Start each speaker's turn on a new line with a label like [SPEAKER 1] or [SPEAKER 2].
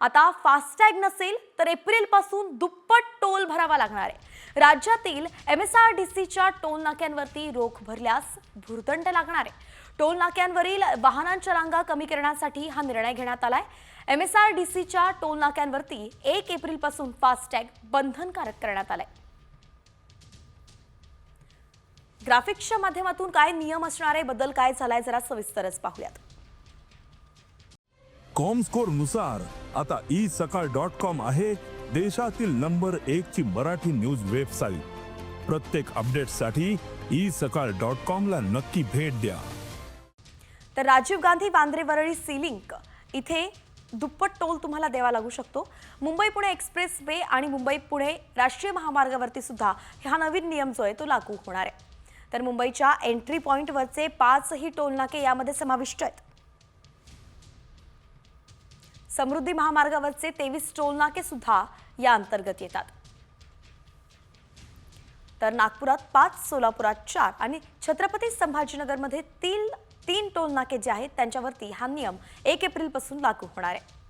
[SPEAKER 1] आता फास्टॅग नसेल तर एप्रिल पासून दुप्पट टोल भरावा लागणार आहे। राज्यातील MSRDCच्या टोल नाक्यांवरती रोख भरल्यास भुर्दंड लागणार आहे। टोल नाक्यांवरील वाहनांच्या रांगा कमी करण्यासाठी हा निर्णय घेण्यात आलाय। MSRDCच्या टोल नाक्यांवरती 1 एप्रिल पासून फास्टॅग बंधनकारक करण्यात आलाय। ग्राफिक्सच्या माध्यमातून काय नियम असणार आहे, बदल काय झालाय, जरा सविस्तरच पाहूयात।
[SPEAKER 2] कॉमस्कोर नुसार आता isakal.com आहे देशातील नंबर 1 ची मराठी न्यूज वेबसाईट। प्रत्येक अपडेटसाठी isakal.com ला नक्की भेट द्या।
[SPEAKER 1] तर राजीव गांधी वांद्रे वरळी सी लिंक इथे दुप्पट टोल तुम्हाला द्यावा लागू शकतो। मुंबई पुणे एक्सप्रेस वे आणि मुंबई पुणे राष्ट्रीय महामार्गावरती सुद्धा हा नवीन नियम जो आहे तो लागू होणार आहे। तर मुंबईच्या एंट्री पॉइंटवरचे 5 ही टोल नाके यामध्ये समाविष्ट आहेत। समृद्धी महामार्गावरचे 23 टोल नाके सुद्धा या अंतर्गत येतात। तर नागपुरात 5, सोलापुरात 4 आणि छत्रपती संभाजीनगरमध्ये 3 टोल नाके जे आहेत त्यांच्यावरती हा नियम 1 एप्रिल पासून लागू होणार आहे।